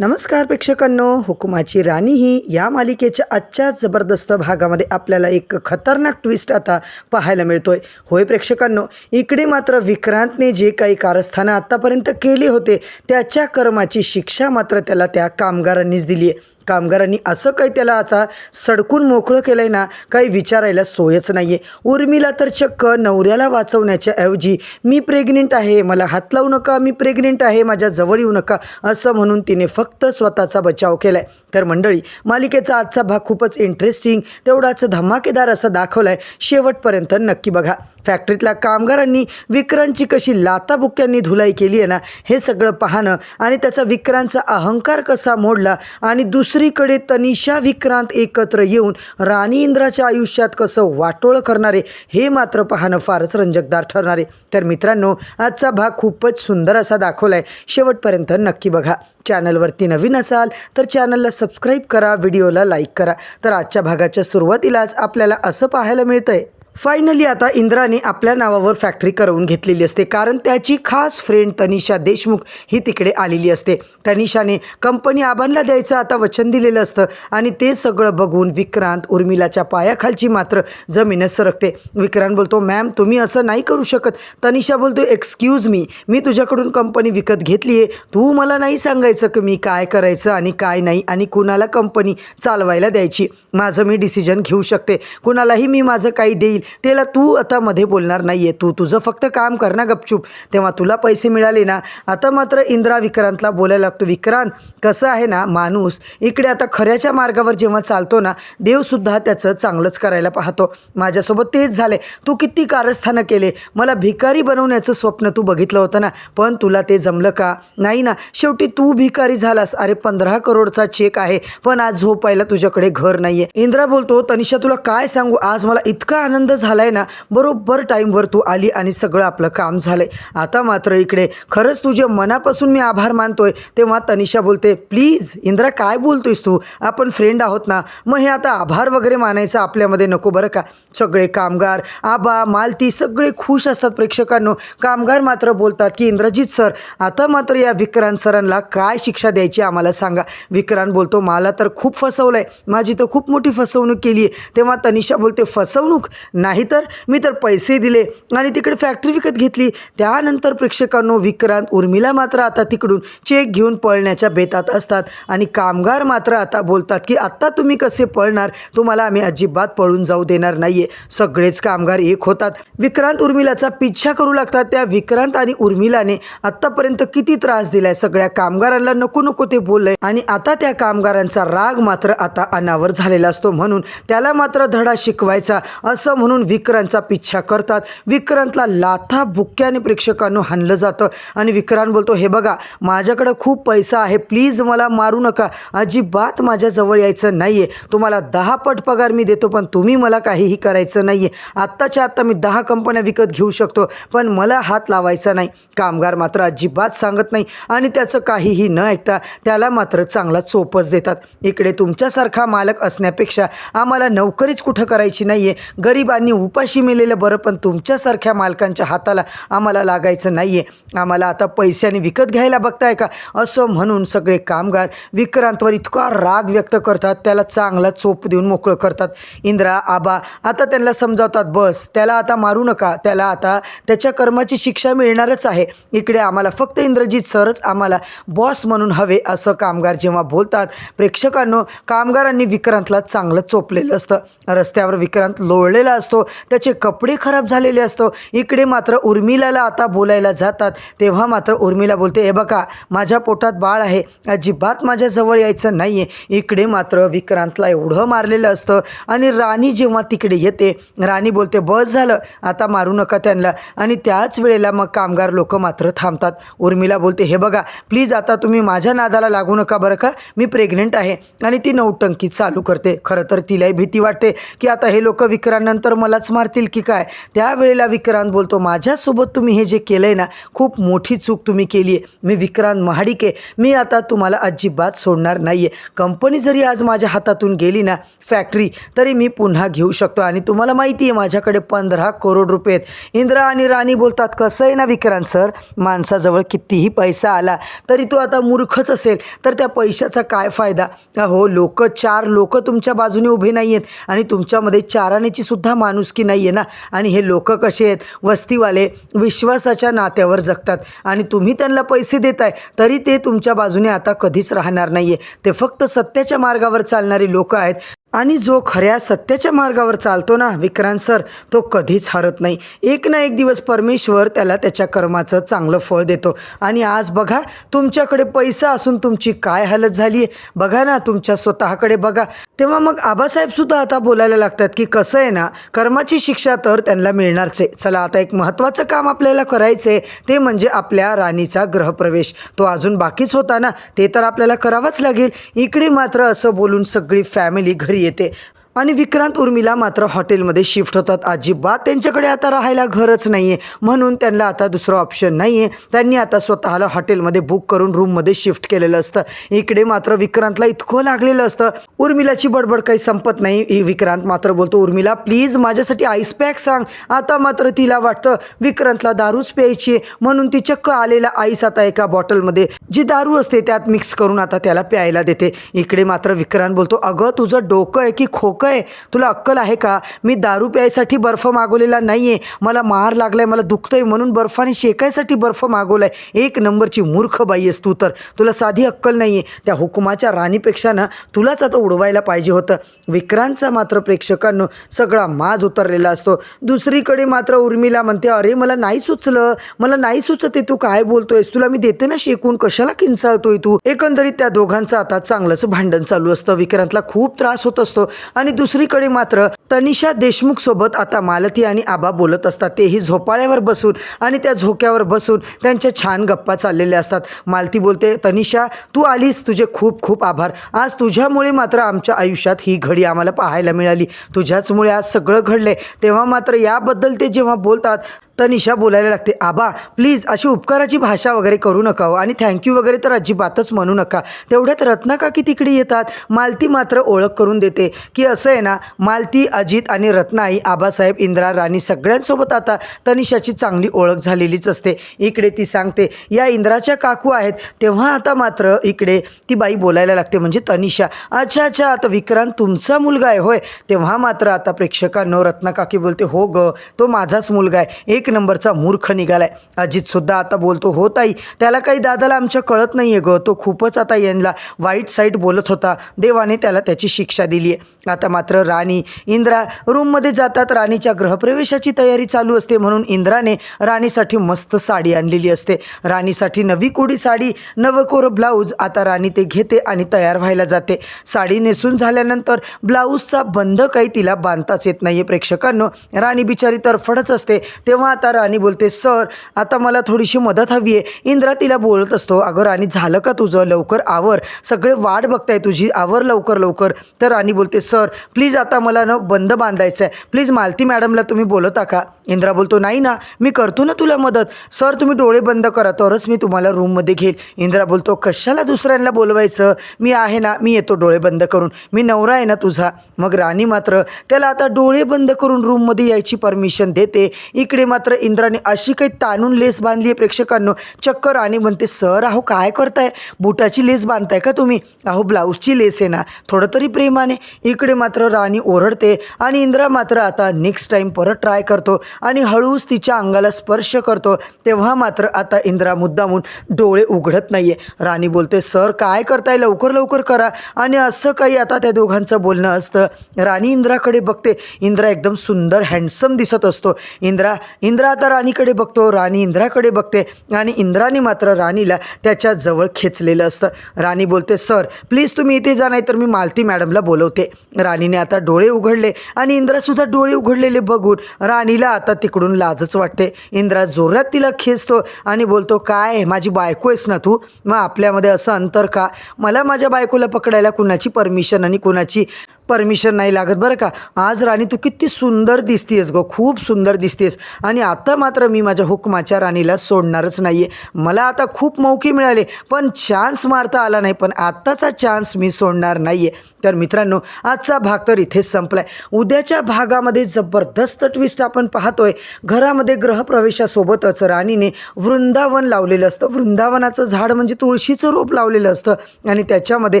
नमस्कार प्रेक्षकांनो, हुकुमाची राणी ही या मालिकेच्या आजच्या जबरदस्त भागामध्ये आपल्याला एक खतरनाक ट्विस्ट आता पाहायला मिळतोय. होय प्रेक्षकांनो, इकडे मात्र विक्रांतने जे काही कारस्थानं आत्तापर्यंत केले होते त्याच्या कर्माची शिक्षा मात्र त्याला त्या कामगारांनीच दिली आहे. कामगारांनी असं काही त्याला आता सडकून मोकळं केलं आहे ना, काही विचारायला सोयच नाही आहे. उर्मिला तर चक्क नवऱ्याला वाचवण्याच्या ऐवजी मी प्रेग्नेंट आहे, मला हात लावू नका, मी प्रेग्नेंट आहे, माझ्या जवळ येऊ नका असं म्हणून तिने फक्त स्वतःचा बचाव केला आहे. तर मंडळी, मालिकेचा आजचा भाग खूपच इंटरेस्टिंग तेवढाच धमाकेदार असा दाखवला आहे. शेवटपर्यंत नक्की बघा. फॅक्टरीतल्या कामगारांनी विक्रांतची कशी लाताबुक्क्यांनी धुलाई केली आहे ना, हे सगळं पाहणं आणि त्याचा विक्रांतचा अहंकार कसा मोडला आणि दुसरीकडे तनिषा विक्रांत एकत्र येऊन राणी इंद्राच्या आयुष्यात कसं वाटोळं करणारे हे मात्र पाहणं फारच रंजकदार ठरणार आहे. तर मित्रांनो, आजचा भाग खूपच सुंदर असा दाखवला आहे. शेवटपर्यंत नक्की बघा. चॅनलवरती नवीन असाल तर चॅनलला सबस्क्राईब करा, व्हिडिओला लाईक करा. तर आजच्या भागाच्या सुरुवातीलाच आपल्याला असं पाहायला मिळतंय, फायनली आता इंद्राने आपल्या नावावर फॅक्टरी करवून घेतलेली असते, कारण त्याची खास फ्रेंड तनिषा देशमुख ही तिकडे आलेली असते. तनिषाने कंपनी आबांना द्यायचं आता वचन दिलेलं असतं आणि ते सगळं बघून विक्रांत उर्मिलाच्या पायाखालची मात्र जमीनच सरकते. विक्रांत बोलतो, मॅम तुम्ही असं नाही करू शकत. तनिषा बोलतो, एक्सक्यूज मी तुझ्याकडून कंपनी विकत घेतली आहे, तू मला नाही सांगायचं की मी काय करायचं आणि काय नाही आणि कुणाला कंपनी चालवायला द्यायची. माझं मी डिसिजन घेऊ शकते, कुणालाही मी माझं काही देईल, त्याला तू आता मध्ये बोलणार नाही आहे. तू तुझं फक्त काम कर ना गपचूप, तेव्हा तुला पैसे मिळाले ना. आता मात्र इंद्रा विक्रांतला बोलायला लागतो, विक्रांत कसं आहे ना, माणूस इकडे आता खऱ्याच्या मार्गावर जेव्हा चालतो ना, देवसुद्धा त्याचं चांगलंच करायला पाहतो. माझ्यासोबत तेच झालं आहे. तू किती कारस्थानं केले, मला भिकारी बनवण्याचं स्वप्न तू बघितलं होतं ना, पण तुला ते जमलं का? नाही ना. शेवटी तू भिकारी झालास. अरे 15 करोडचा चेक आहे, पण आज झोपायला तुझ्याकडे घर नाही आहे. इंद्रा बोलतो, तनिषा तुला काय सांगू, आज मला इतका आनंद झालाय ना, बरोबर टाईमवर तू आली आणि सगळं आपलं काम झालंय. आता मात्र इकडे खरंच तुझ्या मनापासून मी आभार मानतोय. तेव्हा तनिषा बोलते, प्लीज इंद्रा काय बोलतोयस तू, आपण फ्रेंड आहोत ना, मग हे आता आभार वगैरे मानायचं आपल्यामध्ये नको बरं का. सगळे कामगार, आबा, मालती सगळे खुश असतात प्रेक्षकांनो. कामगार मात्र बोलतात की इंद्रजित सर, आता मात्र या विक्रांत सरांना काय शिक्षा द्यायची आम्हाला सांगा. विक्रांत बोलतो, मला तर खूप फसवलंय, माझी तर खूप मोठी फसवणूक केली आहे. तेव्हा तनिषा बोलते, फसवणूक नाही तर मी तर पैसे दिले आणि तिकडे फॅक्टरी विकत घेतली. त्यानंतर प्रेक्षकांनो, विक्रांत उर्मिला मात्र आता तिकडून चेक घेऊन पळण्याच्या बेतात असतात आणि कामगार मात्र आता बोलतात की आत्ता तुम्ही कसे पळणार, तुम्हाला आम्ही अजिबात पळून जाऊ देणार नाहीये. सगळेच कामगार एक होतात, विक्रांत उर्मिलाचा पिच्छा करू लागतात. त्या विक्रांत आणि उर्मिलाने आत्तापर्यंत किती त्रास दिलाय सगळ्या कामगारांना, नको नको ते बोललंय आणि आता त्या कामगारांचा राग मात्र आता अनावर झालेला असतो, म्हणून त्याला मात्र धडा शिकवायचा असं म्हणून विक्रांतचा पिच्छा करतात. विक्रांतला लाथा बुक्क्याने प्रेक्षकांनो हाणलं जातं आणि विक्रांत बोलतो, हे बघा माझ्याकडे खूप पैसा आहे, प्लीज मला मारू नका, अजिबात माझ्याजवळ यायचं नाही आहे. तुम्हाला 10 पट पगार मी देतो, पण तुम्ही मला काहीही करायचं नाही आहे. आत्ताच्या आत्ता मी 10 कंपन्या विकत घेऊ शकतो, पण मला हात लावायचा नाही. कामगार मात्र अजिबात सांगत नाही आणि त्याचं काहीही न ऐकता त्याला मात्र चांगला चोपच देतात. इकडे तुमच्यासारखा मालक असण्यापेक्षा आम्हाला नोकरीच कुठं करायची नाही आहे, गरिबांनी उपाशी मेलेलं बरं, पण तुमच्यासारख्या मालकांच्या हाताला आम्हाला लागायचं नाही आहे. आम्हाला आता पैशाने विकत घ्यायला बघताय का, असं म्हणून सगळे कामगार विक्रांतवर इतका राग व्यक्त करतात, त्याला चांगला चोप देऊन मोकळं करतात. इंद्रा, आबा आता त्यांना समजावतात, बस त्याला आता मारू नका, त्याला आता त्याच्या कर्माची शिक्षा मिळणारच आहे. इकडे आम्हाला फक्त इंद्रजित सरच आम्हाला बॉस म्हणून हवे, असं कामगार जेव्हा बोलतात प्रेक्षकांनो, कामगारांनी विक्रांतला चांगलं चोपलेलं असतं. रस्त्यावर विक्रांत लोळलेला असतो, त्याचे कपडे खराब झालेले असतो. इकडे मात्र उर्मिलाला आता बोलायला जातात, तेव्हा मात्र उर्मिला बोलते, हे बघा माझ्या पोटात बाळ आहे, अजिबात माझ्याजवळ यायचं नाही आहे. इकडे मात्र विक्रांतला एवढं मारलेलं असतं आणि राणी जेव्हा तिकडे येते, राणी बोलते, बस झालं आता मारू नका त्यांना. आणि त्याच वेळेला मग कामगार लोक मात्र थांबतात. उर्मिला बोलते, हे बघा प्लीज आता तुम्ही माझ्या नादाला लागू नका बरं का, मी प्रेग्नेंट आहे. आणि ती नौटंकी चालू करते. खरं तर तिलाही भीती वाटते की आता हे लोक विक्रांतनंतर मलाच मारतील की काय. त्यावेळेला विक्रांत बोलतो, माझ्यासोबत तुम्ही हे जे केलं आहे ना, खूप मोठी चूक तुम्ही केली आहे. मी विक्रांत महाडिके, मी आता तुम्हाला अजिबात सोडणार नाही आहे. कंपनी जरी आज माझ्या हातातून गेली ना, फॅक्टरी, तरी मी पुन्हा घेऊ शकतो. आणि तुम्हाला माहिती आहे माझ्याकडे 15 करोड रुपये आहेत. इंद्रा आणि राणी बोलतात, कसं आहे ना विक्रांत सर, माणसाजवळ कितीही पैसा आला तरी तो आता मूर्खच असेल तर त्या पैशाचा काय फायदा. हो, चार लोक तुमच्या बाजूने उभे नाही आहेत आणि तुमच्यामध्ये चाराण्याची सुद्धा माणुसकी नाही आहे ना. आणि हे लोक कसे आहेत, वस्तीवाले विश्वासाच्या नात्यावर जगतात आणि तुम्ही त्यांना पैसे देताय तरी ते तुमच्या बाजूने आता कधीच राहणार नाही आहे. ते फक्त सत्याच्या मार्गावर चालणारे लोक आहेत आणि जो खऱ्या सत्याच्या मार्गावर चालतो ना विक्रांत सर, तो कधीच हरत नाही. एक ना एक दिवस परमेश्वर त्याला त्याच्या कर्माचं चांगलं फळ देतो. आणि आज बघा, तुमच्याकडे पैसा असून तुमची काय हालत झाली आहे बघा ना, तुमच्या स्वतःकडे बघा. तेव्हा मग आबासाहेबसुद्धा आता बोलायला लागतात की कसं आहे ना, कर्माची शिक्षा तर त्यांना मिळणारच आहे. चला, आता एक महत्त्वाचं काम आपल्याला करायचं आहे, ते म्हणजे आपल्या राणीचा गृहप्रवेश. तो अजून बाकीच होता ना, ते तर आपल्याला करावंच लागेल. इकडे मात्र असं बोलून सगळी फॅमिली घरी येते आणि विक्रांत उर्मिला मात्र हॉटेलमध्ये शिफ्ट होतात. अजिबात त्यांच्याकडे आता राहायला घरच नाही आहे, म्हणून त्यांना आता दुसरं ऑप्शन नाही आहे. त्यांनी आता स्वतःला हॉटेलमध्ये बुक करून रूममध्ये शिफ्ट केलेलं असतं. इकडे मात्र विक्रांतला इतकं लागलेलं असतं, उर्मिलाची बडबड काही संपत नाही. विक्रांत मात्र बोलतो, उर्मिला प्लीज माझ्यासाठी आईस पॅक सांग. आता मात्र तिला वाटतं विक्रांतला दारूच प्यायची आहे, म्हणून ती चक्क आलेला आईस आता एका बॉटलमध्ये जी दारू असते त्यात मिक्स करून आता त्याला प्यायला देते. इकडे मात्र विक्रांत बोलतो, अगं तुझं डोकं आहे की खोकं आहे, तुला अक्कल आहे का? मी दारू प्यायसाठी बर्फ मागवलेला नाही आहे, मला मार लागलाय, मला दुखतंय म्हणून बर्फाने शेकायसाठी बर्फ मागवलाय. एक नंबरची मूर्ख बाई आहेस तू, तर तुला साधी अक्कल नाही आहे. त्या हुकुमाच्या राणीपेक्षा ना तुलाच आता उडवायला पाहिजे होतं. विक्रांतचा मात्र प्रेक्षकांनो सगळा माज उतरलेला असतो. दुसरीकडे मात्र उर्मिला म्हणते, अरे मला नाही सुचलं, मला नाही सुचते, तू काय बोलतोयस, तुला मी देते ना शेकून, कशाला किंचाळतोय तू. एकंदरीत त्या दोघांचं आता चांगलंच भांडण चालू असतं. विक्रांतला खूप त्रास होत असतो. आणि दुसरीकडे मात्र तनिषा देशमुख सोबत आता मालती आणि आबा बोलत असतात. तेही झोपाळ्यावर बसून आणि त्या झोक्यावर बसून त्यांच्या छान गप्पा चाललेल्या असतात. मालती बोलते, तनिषा तू आलीस, तुझे खूप खूप आभार. आज तुझ्यामुळे मात्र आमच्या आयुष्यात ही घडी आम्हाला पाहायला मिळाली, तुझ्याचमुळे आज सगळं घडले. तेव्हा मात्र याबद्दल ते जेव्हा बोलतात तनिषा बोलायला लागते, आबा प्लीज अशी उपकाराची भाषा वगैरे करू नका हो, आणि थँक्यू वगैरे तर अजिबातच म्हणू नका. तेवढ्यात रत्ना काकी तिकडे येतात. मालती मात्र ओळख करून देते की असं आहे ना, मालती, अजित आणि रत्नाई, आबासाहेब, इंद्रा, राणी सगळ्यांसोबत आता तनिषाची चांगली ओळख झालेलीच असते. इकडे ती सांगते या इंद्राच्या काकू आहेत. तेव्हा आता मात्र इकडे ती बाई बोलायला लागते, म्हणजे तनिषा, अच्छा अच्छा, आता विक्रांत तुमचा मुलगा आहे होय. तेव्हा मात्र आता प्रेक्षकांनो रत्ना काकी बोलते, हो ग, तो माझाच मुलगा आहे, एक नंबरचा मूर्ख निघालाय. अजित सुद्धा आता बोलतो, हो ताई, त्याला काही दादाला आमच्या कळत नाही आहे ग, तो खूपच आता यांना वाईट साईड बोलत होता, देवाने त्याला त्याची शिक्षा दिली आहे. आता मात्र राणी, इंद्रा रूममध्ये जातात. राणीच्या गृहप्रवेशाची तयारी चालू असते, म्हणून इंद्राने राणीसाठी मस्त साडी आणलेली असते. राणीसाठी नवी कोडी साडी, नवकोर ब्लाऊज आता राणी ते घेते आणि तयार व्हायला जाते. साडी नेसून झाल्यानंतर ब्लाऊजचा बंध काही तिला बांधताच येत नाही आहे. प्रेक्षकांनो राणी बिचारी तरफडच असते. तेव्हा आता राणी बोलते, सर आता मला थोडीशी मदत हवी आहे. इंद्रा तिला बोलत असतो, अगं राणी झालं का तुझं, लवकर आवर, सगळे वाट बघताय तुझी, आवर लवकर लवकर. तर राणी बोलते, सर प्लीज आता मला ना बंद बांधायचं आहे, प्लीज मालती मॅडमला तुम्ही बोलता का? इंद्रा बोलतो, नाही ना, मी करतो ना तुला मदत. सर तुम्ही डोळे बंद करा तरच मी तुम्हाला रूममध्ये घेईल. इंद्रा बोलतो, कशाला दुसऱ्यांना बोलवायचं, मी आहे ना, मी येतो डोळे बंद करून, मी नवरा आहे ना तुझा. मग राणी मात्र त्याला आता डोळे बंद करून रूममध्ये यायची परमिशन देते. इकडे मात्र इंद्राने अशी काही ताणून लेस बांधली आहे प्रेक्षकांनो, चक्क राणी म्हणते, सर अहो काय करताय, बुटाची लेस बांधताय का तुम्ही, अहो ब्लाऊजची लेस आहे ना, थोडं तरी प्रेमाने. इकडे मात्र राणी ओरडते आणि इंद्रा मात्र आता नेक्स्ट टाईम परत ट्राय करतो आणि हळूच तिच्या अंगाला स्पर्श करतो. तेव्हा मात्र आता इंद्रा मुद्दामून डोळे उघडत नाहीये. राणी बोलते, सर काय करताय, लवकर लवकर करा. आणि असं काही आता त्या दोघांचं बोलणं असतं. राणी इंद्राकडे बघते, इंद्रा एकदम सुंदर हँडसम दिसत असतो. इंद्रा आता राणीकडे बघतो, राणी इंद्राकडे बघते आणि इंद्राने मात्र राणीला त्याच्या जवळ खेचलेलं असतं. राणी बोलते, सर प्लीज तुम्ही इथे जा, नाही तर मी मालती मॅडमला बोलवते. राणीने आता डोळे उघडले आणि इंद्रासुद्धा डोळे उघडलेले बघून राणीला आता तिकडून लाजच वाटते. इंद्रा जोरात तिला खेचतो आणि बोलतो, काय माझी बायको आहेस ना तू, मग आपल्यामध्ये असं अंतर का, मला माझ्या बायकोला पकडायला कुणाची परमिशन आणि कुणाची परमिशन नाही लागत बरं का. आज राणी तू किती सुंदर दिसतेस गं, खूप सुंदर दिसतेस. आणि आता मात्र मी माझ्या हुकमाच्या राणीला सोडणारच नाही आहे. मला आता खूप मौके मिळाले पण चान्स मारता आला नाही, पण आत्ताचा चान्स मी सोडणार नाही आहे. तर मित्रांनो, आजचा भाग तर इथेच संपला आहे. उद्याच्या भागामध्ये जबरदस्त ट्विस्ट आपण पाहतोय. घरामध्ये ग्रहप्रवेशासोबतच राणीने वृंदावन लावलेलं असतं. वृंदावनाचं झाड म्हणजे तुळशीचं रोप लावलेलं असतं आणि त्याच्यामध्ये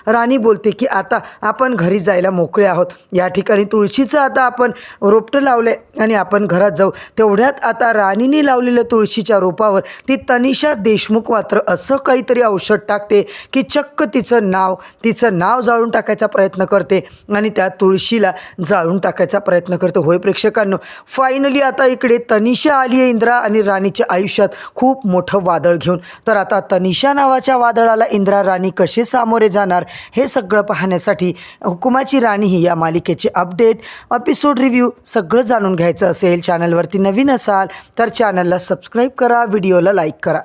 राणी बोलते की आता आपण घरी जायला मोकळे आहोत. या ठिकाणी तुळशीचं आता आपण रोपटं लावलंय आणि आपण घरात जाऊ. तेवढ्यात आता राणीने लावलेल्या तुळशीच्या रोपावर ती तनिषा देशमुख मात्र असं काहीतरी औषध टाकते की चक्क तिचं नाव जाळून टाकायचा प्रयत्न करते आणि त्या तुळशीला जाळून टाकायचा प्रयत्न करते. होय प्रेक्षकांनो, फायनली आता इकडे तनिषा आली आहे इंद्रा आणि राणीच्या आयुष्यात खूप मोठं वादळ घेऊन. तर आता तनिषा नावाच्या वादळाला इंद्रा राणी कसे सामोरे जाणार हे सगळं पाहण्यासाठी हुकुमाची राणी ही या मालिकेचे अपडेट, एपिसोड रिव्ह्यू सगळं जाणून घ्यायचं असेल, चॅनलवरती नवीन असाल तर चॅनलला सबस्क्राईब करा, व्हिडिओला लाईक करा.